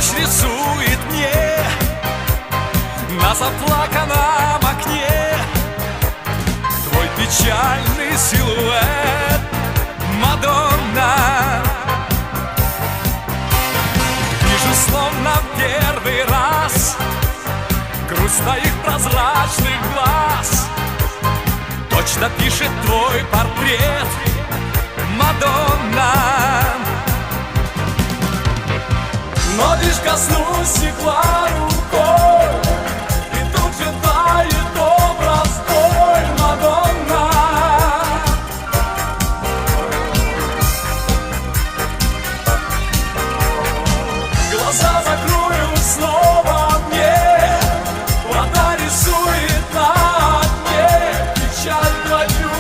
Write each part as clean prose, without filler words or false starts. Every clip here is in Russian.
Ночь рисует мне на заплаканном окне твой печальный силуэт, Мадонна. Вижу словно первый раз грусть твоих прозрачных глаз. Точно пишет твой портрет, Мадонна. Но лишь коснусь стекла рукой, и тут же тает образ твой, Мадонна. Глаза закрою снова мне, вода рисует на дне печаль твою,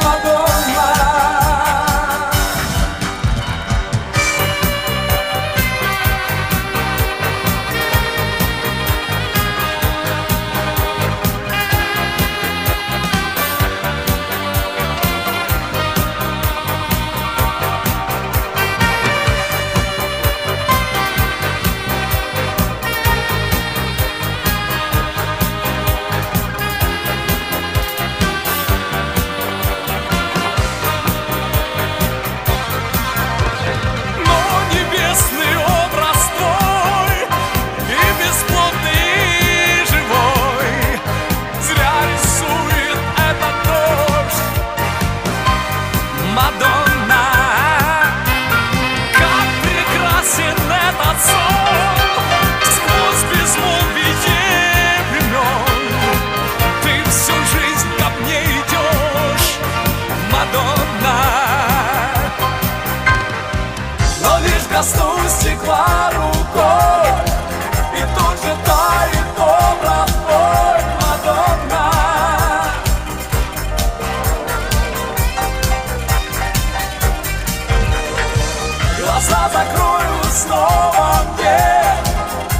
Мадонна. Мадонна, как прекрасен этот сон, сквозь безмолвие времен. Ты всю жизнь ко мне идешь, Мадонна. Но лишь коснусь стекла рукой, и тут же тает образ твой, Мадонна. Глаза закрою снова мне,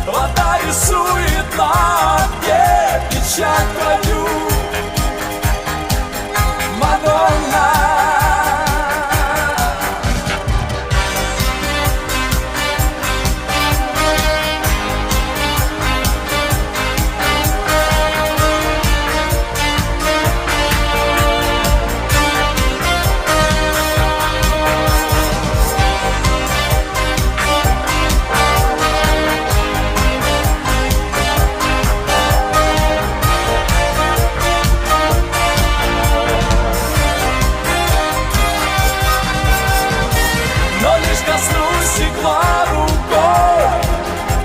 вода рисует на дне печаль твою, Мадонна. Но лишь коснусь стекла рукой,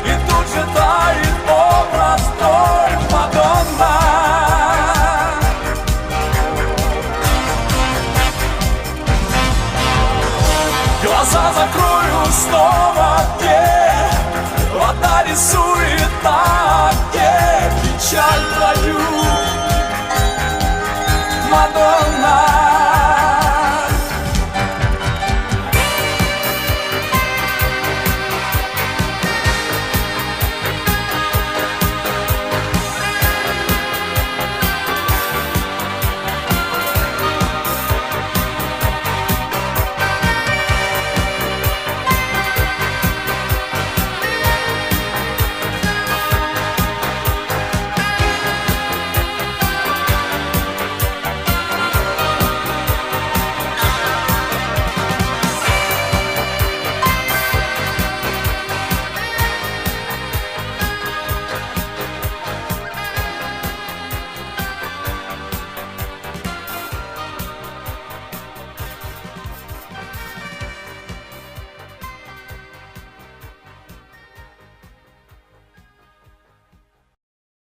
и тут же тает образ твой, Мадонна. Глаза закрою снова мне, вода рисует на дне печаль твою.